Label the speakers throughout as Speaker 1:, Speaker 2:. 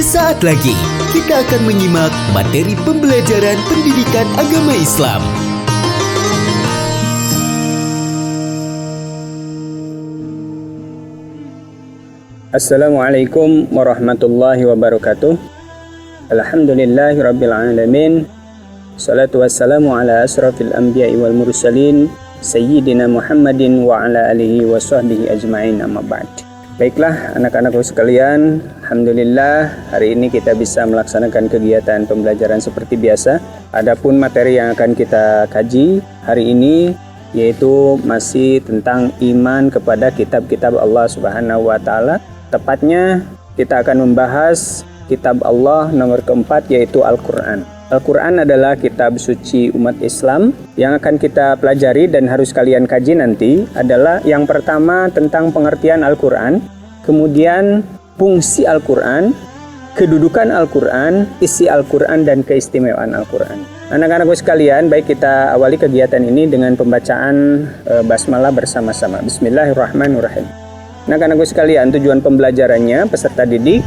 Speaker 1: Sesaat lagi kita akan menyimak materi pembelajaran pendidikan agama Islam.
Speaker 2: Assalamualaikum warahmatullahi wabarakatuh. Alhamdulillahirabbil alamin. Salatu wassalamu ala asrafil anbiya'i wal mursalin sayyidina Muhammadin wa ala alihi wa sahbihi ajma'in, amma ba'd. Baiklah anak-anakku sekalian, alhamdulillah hari ini kita bisa melaksanakan kegiatan pembelajaran seperti biasa. Adapun materi yang akan kita kaji hari ini yaitu masih tentang iman kepada kitab-kitab Allah Subhanahu wa taala. Tepatnya kita akan membahas kitab Allah nomor keempat, yaitu Al-Quran. Al-Quran adalah kitab suci umat Islam. Yang akan kita pelajari dan harus kalian kaji nanti adalah yang pertama tentang pengertian Al-Quran, kemudian fungsi Al-Quran, kedudukan Al-Quran, isi Al-Quran, dan keistimewaan Al-Quran. Anak-anakku sekalian, baik kita awali kegiatan ini dengan pembacaan basmalah bersama-sama. Bismillahirrahmanirrahim. Anak-anakku sekalian, tujuan pembelajarannya peserta didik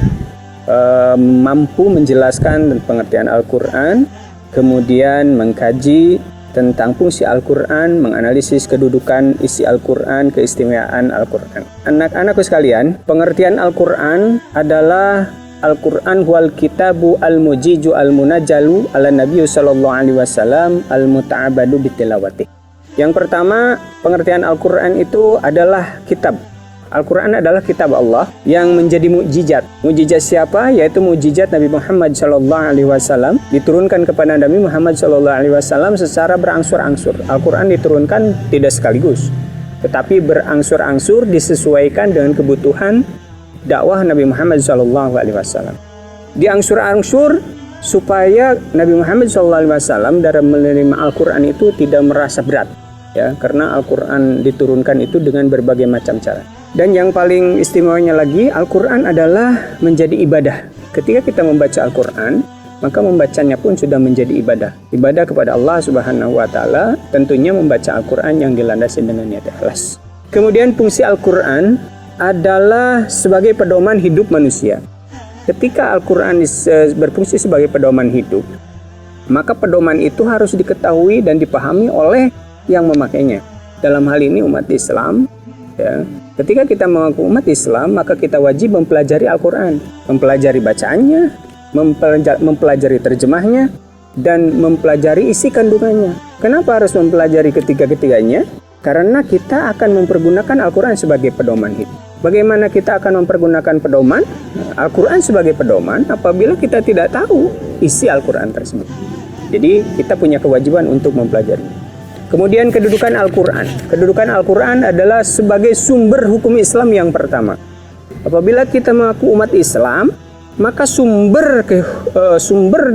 Speaker 2: mampu menjelaskan pengertian Al-Quran, kemudian mengkaji tentang fungsi Al-Quran, menganalisis kedudukan isi Al-Quran, keistimewaan Al-Quran. Anak-anakku sekalian, pengertian Al-Quran adalah Al-Quran wal kitabu al-mujiju al-munajjalu ala nabiyyu sallallahu alaihi wasallam al-muta'abadu bitilawati. Yang pertama, pengertian Al-Quran itu adalah kitab. Al-Quran adalah kitab Allah yang menjadi mukjizat. Mukjizat siapa? Yaitu mukjizat Nabi Muhammad SAW. Diturunkan kepada Nabi Muhammad SAW secara berangsur-angsur. Al-Quran diturunkan tidak sekaligus, tetapi berangsur-angsur disesuaikan dengan kebutuhan dakwah Nabi Muhammad SAW. Diangsur-angsur supaya Nabi Muhammad SAW dalam menerima Al-Quran itu tidak merasa berat, ya, karena Al-Quran diturunkan itu dengan berbagai macam cara. Dan yang paling istimewanya lagi, Al-Quran adalah menjadi ibadah. Ketika kita membaca Al-Quran, maka membacanya pun sudah menjadi ibadah. Ibadah kepada Allah Subhanahu wa taala, tentunya membaca Al-Quran yang dilandasi dengan niat ikhlas. Kemudian fungsi Al-Quran adalah sebagai pedoman hidup manusia. Ketika Al-Quran berfungsi sebagai pedoman hidup, maka pedoman itu harus diketahui dan dipahami oleh yang memakainya. Dalam hal ini umat Islam, ya. Ketika kita mengaku umat Islam, maka kita wajib mempelajari Al-Quran, mempelajari bacaannya, mempelajari terjemahnya, dan mempelajari isi kandungannya. Kenapa harus mempelajari ketiga-ketiganya? Karena kita akan mempergunakan Al-Quran sebagai pedoman hidup. Bagaimana kita akan mempergunakan pedoman Al-Quran sebagai pedoman apabila kita tidak tahu isi Al-Quran tersebut? Jadi kita punya kewajiban untuk mempelajari. Kemudian kedudukan Al-Quran. Kedudukan Al-Quran adalah sebagai sumber hukum Islam yang pertama. Apabila kita mengaku umat Islam, maka sumber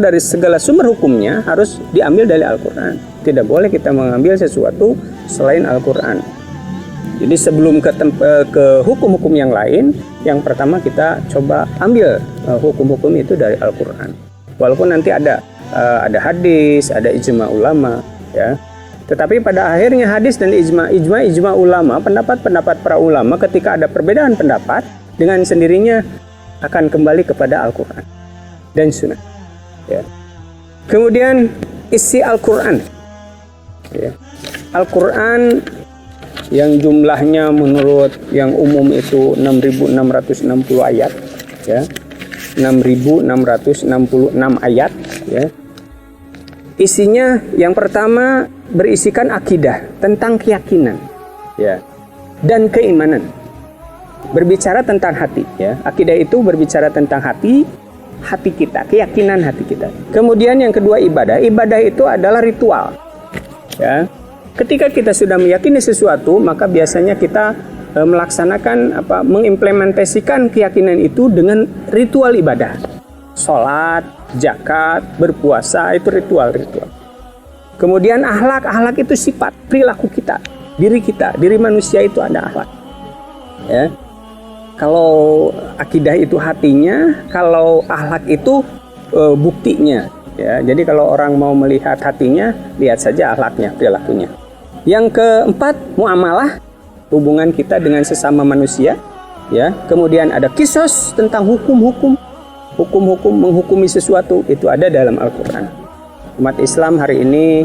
Speaker 2: dari segala sumber hukumnya harus diambil dari Al-Quran. Tidak boleh kita mengambil sesuatu selain Al-Quran. Jadi sebelum ke hukum-hukum yang lain, yang pertama kita coba ambil hukum-hukum itu dari Al-Quran. Walaupun nanti ada hadis, ada ijma ulama, ya. Tetapi pada akhirnya hadis dan ijma ulama, pendapat-pendapat para ulama, ketika ada perbedaan pendapat, dengan sendirinya akan kembali kepada Al-Quran dan Sunnah. Ya. Kemudian isi Al-Quran. Ya. Al-Quran yang jumlahnya menurut yang umum itu 6.660 ayat. Ya. 6.666 ayat. Ya. Isinya yang pertama berisikan akidah tentang keyakinan, ya, dan keimanan. Berbicara tentang hati, ya. Akidah itu berbicara tentang hati kita, keyakinan hati kita. Kemudian yang kedua ibadah. Ibadah itu adalah ritual, ya. Ketika kita sudah meyakini sesuatu, maka biasanya kita melaksanakan mengimplementasikan keyakinan itu dengan ritual ibadah. Sholat, zakat, berpuasa, itu ritual. Kemudian akhlak itu sifat, perilaku kita, diri manusia itu ada akhlak. Ya. Kalau akidah itu hatinya, kalau akhlak itu buktinya. Ya. Jadi kalau orang mau melihat hatinya, lihat saja akhlaknya, perilakunya. Yang keempat, muamalah, hubungan kita dengan sesama manusia. Ya. Kemudian ada kisos tentang hukum-hukum. hukum-hukum menghukumi sesuatu itu ada dalam Al-Quran. Umat Islam hari ini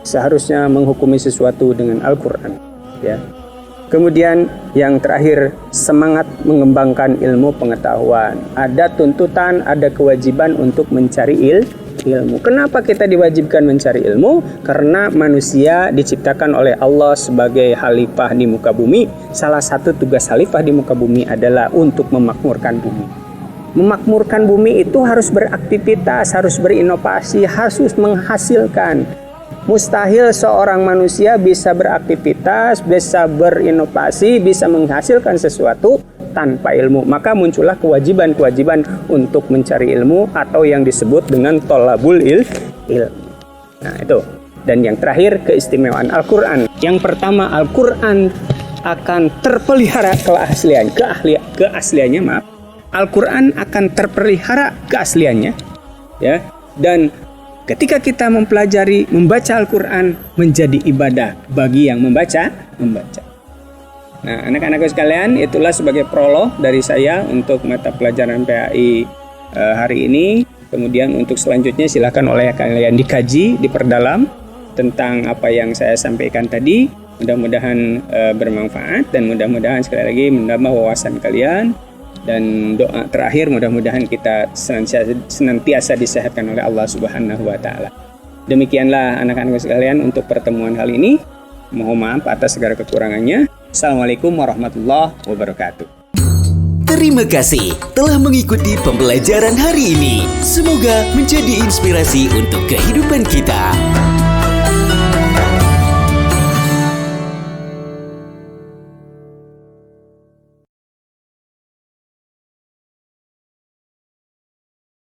Speaker 2: seharusnya menghukumi sesuatu dengan Al-Quran, ya. Kemudian yang terakhir, semangat mengembangkan ilmu pengetahuan. Ada tuntutan, ada kewajiban untuk mencari ilmu. Kenapa kita diwajibkan mencari ilmu? Karena manusia diciptakan oleh Allah sebagai khalifah di muka bumi. Salah satu tugas khalifah di muka bumi adalah untuk memakmurkan bumi. Memakmurkan bumi itu harus beraktivitas, harus berinovasi, harus menghasilkan. Mustahil seorang manusia bisa beraktivitas, bisa berinovasi, bisa menghasilkan sesuatu tanpa ilmu. Maka muncullah kewajiban-kewajiban untuk mencari ilmu atau yang disebut dengan tolabul ilmu. Nah itu. Dan yang terakhir, keistimewaan Al-Quran. Yang pertama, Al-Quran akan terpelihara keasliannya. Al-Quran akan terpelihara keasliannya, ya. Dan ketika kita membaca Al-Quran menjadi ibadah bagi yang membaca. Nah, anak-anakku sekalian, itulah sebagai prolog dari saya untuk mata pelajaran PAI hari ini. Kemudian untuk selanjutnya silakan oleh kalian dikaji, diperdalam tentang apa yang saya sampaikan tadi. Mudah-mudahan bermanfaat dan mudah-mudahan sekali lagi menambah wawasan kalian. Dan doa terakhir, mudah-mudahan kita senantiasa disehatkan oleh Allah Subhanahu wa Ta'ala. Demikianlah anak-anak sekalian untuk pertemuan kali ini. Mohon maaf atas segala kekurangannya. Assalamualaikum warahmatullahi wabarakatuh.
Speaker 1: Terima kasih telah mengikuti pembelajaran hari ini. Semoga menjadi inspirasi untuk kehidupan kita.